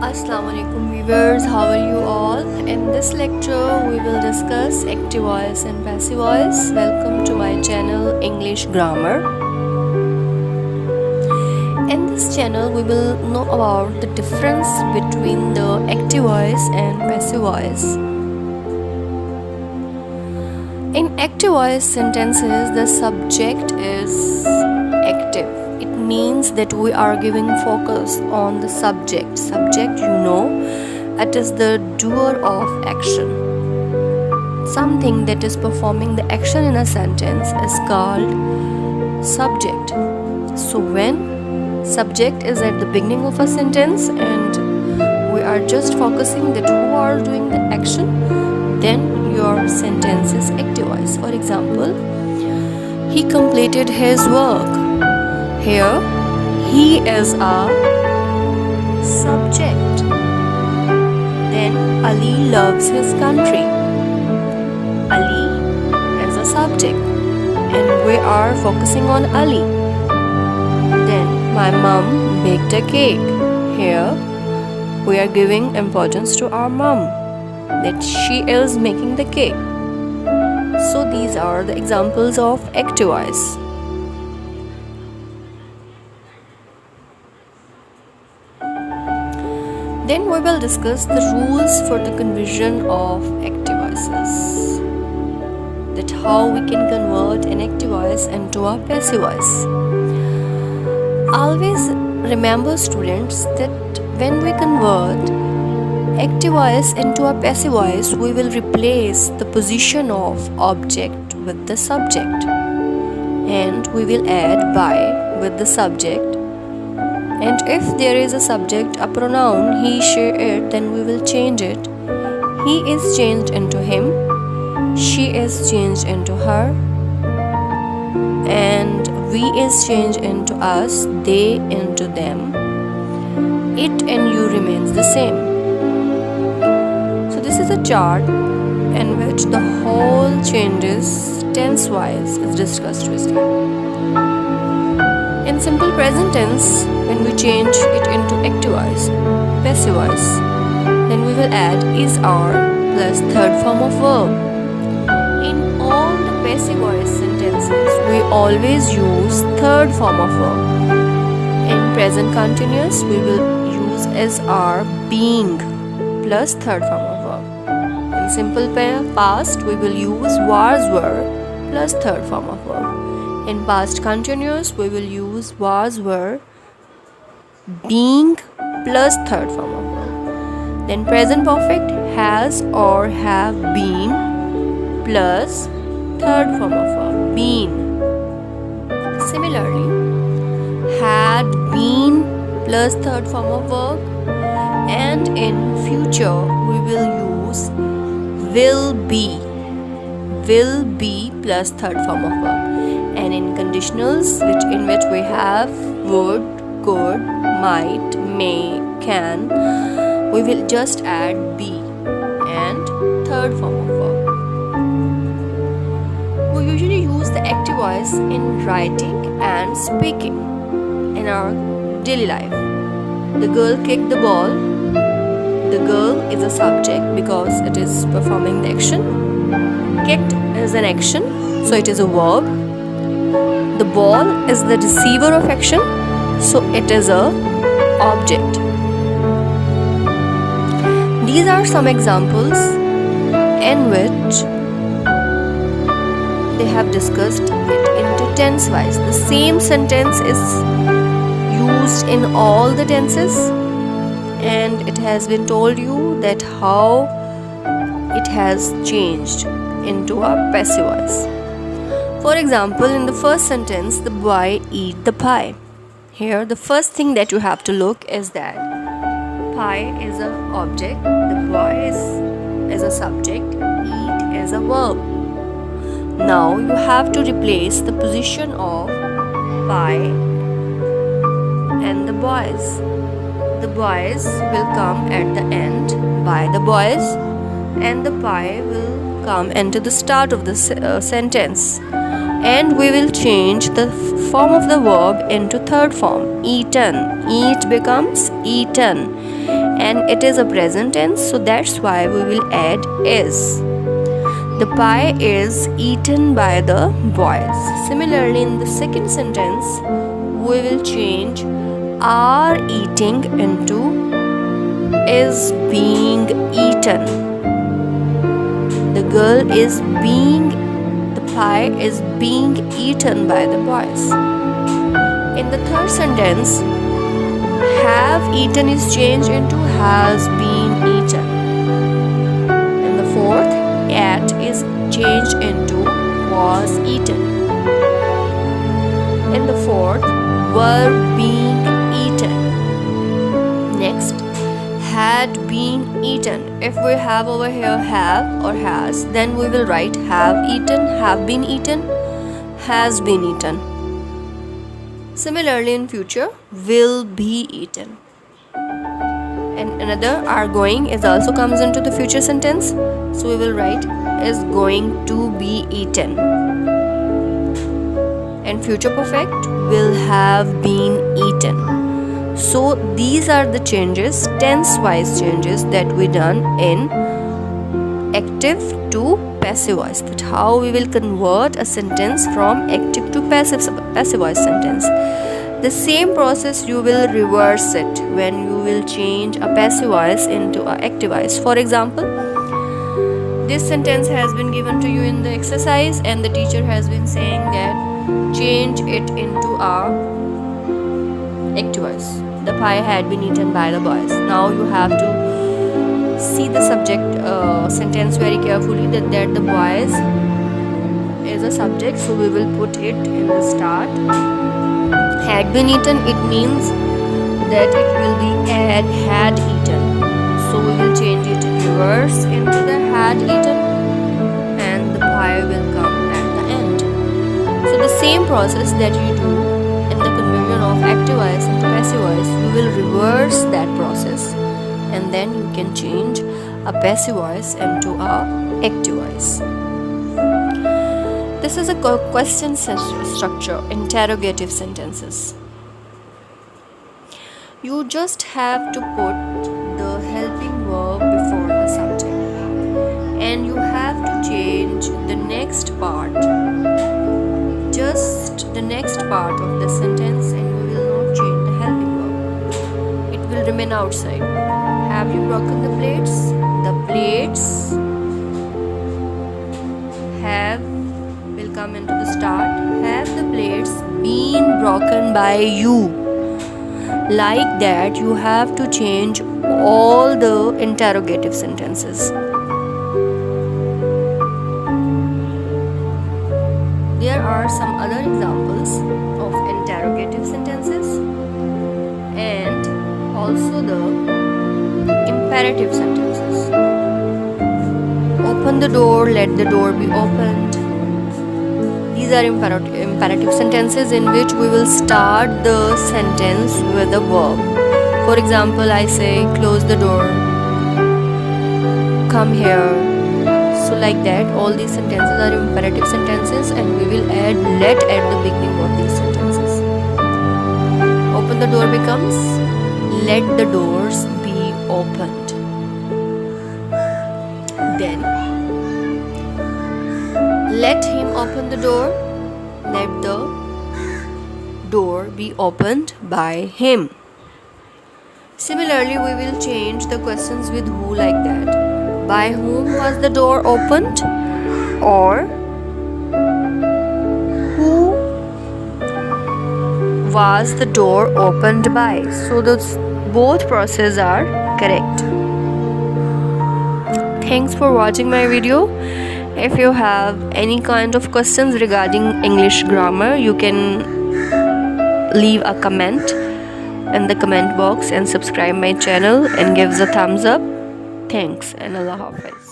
Assalamu alaikum viewers, how are you all? In this lecture we will discuss active voice and passive voice. Welcome to my channel English Grammar. In this channel we will know about the difference between the active voice and passive voice. In active voice sentences, the subject is active. It means that we are giving focus on the subject. Subject, it is the doer of action. Something that is performing the action in a sentence is called subject. So when subject is at the beginning of a sentence and we are just focusing that who are doing the action, then your sentence is active voice. For example, he completed his work. Here, he is a subject. Then, Ali loves his country. Ali is a subject, and we are focusing on Ali. Then, my mom baked a cake. Here, we are giving importance to our mom, that she is making the cake. So, these are the examples of active voice. Then we will discuss the rules for the conversion of active voices. That how we can convert an active voice into a passive voice. Always remember, students, that when we convert active voice into a passive voice, we will replace the position of object with the subject. And we will add by with the subject. And if there is a subject, a pronoun, he, she, it, then we will change it. He is changed into him. She is changed into her. And we is changed into us. They into them. It and you remains the same. So this is a chart in which the whole changes tense-wise is discussed with you. In simple present tense, when we change it into active voice, passive voice, then we will add is are plus third form of verb. In all the passive voice sentences, we always use third form of verb. In present continuous, we will use is are being plus third form of verb. In simple past, we will use was were plus third form of verb. In past continuous, we will use was, were, being plus third form of verb. Then present perfect, has or have been plus third form of verb, been. Similarly, had been plus third form of verb. And in future, we will use will be plus third form of verb. And in conditionals, in which we have would, could, might, may, can, we will just add be and third form of verb. We usually use the active voice in writing and speaking in our daily life. The girl kicked the ball. The girl is a subject because it is performing the action. Kicked is an action, so it is a verb. The ball is the receiver of action, so it is a object. These are some examples in which they have discussed it into tense-wise. The same sentence is used in all the tenses, and it has been told you that how it has changed into a passive voice. For example, in the first sentence, the boy eat the pie. Here, the first thing that you have to look is that pie is an object, the boy is a subject, eat is a verb. Now, you have to replace the position of pie and the boys. The boys will come at the end by the boys, and the pie will come into the start of the sentence. And we will change the form of the verb into third form, eaten. Eat becomes eaten. and it is a present tense, so that's why we will add is. The pie is eaten by the boys. Similarly, in the second sentence, we will change are eating into is being eaten. The girl is being, the pie is being eaten by the boys. In the third sentence, have eaten is changed into has been eaten. In the fourth, at is changed into was eaten. In the fourth, were being eaten. Next, had been eaten. If we have over here have or has, then we will write have eaten, have been eaten, has been eaten. Similarly, in future, will be eaten. And another are going is also comes into the future sentence, so we will write is going to be eaten. And future perfect will have been eaten. So these are the changes, tense wise changes that we done in active to passive voice. That how we will convert a sentence from active to passive voice sentence. The same process you will reverse it when you will change a passive voice into an active voice. For example, this sentence has been given to you in the exercise and the teacher has been saying that change it into a active voice. The pie had been eaten by the boys. Now you have to see the subject sentence very carefully, that the boys is a subject, so we will put it in the start. Had been eaten, it means that it will be had eaten, so we will change it in reverse into the had eaten and the pie will come at the end. So the same process that you do in the conversion of active voice into passive voice, you will reverse that process and then you can change a passive voice into a active voice. This is a question structure, interrogative sentences. You just have to put the helping verb before the subject and you have to change the next part, just the next part of the sentence, and you will not change the helping verb. It will remain outside. Have you broken the plates? The plates have will come into the start. Have the plates been broken by you? Like that, you have to change all the interrogative sentences. There are some other examples of interrogative sentences and also the imperative sentences. Open the door, let the door be opened. These are imperative sentences in which we will start the sentence with a verb. For example, I say close the door, come here. So like that, all these sentences are imperative sentences and we will add let at the beginning of these sentences. Open the door becomes let the doors be opened. Then let him open the door, let the door be opened by him. Similarly, we will change the questions with who like that. By whom was the door opened? Or who was the door opened by? So those both processes are correct. Thanks for watching my video. If you have any kind of questions regarding English grammar, you can leave a comment in the comment box and subscribe my channel and give a thumbs up. Thanks and Allah Hafiz.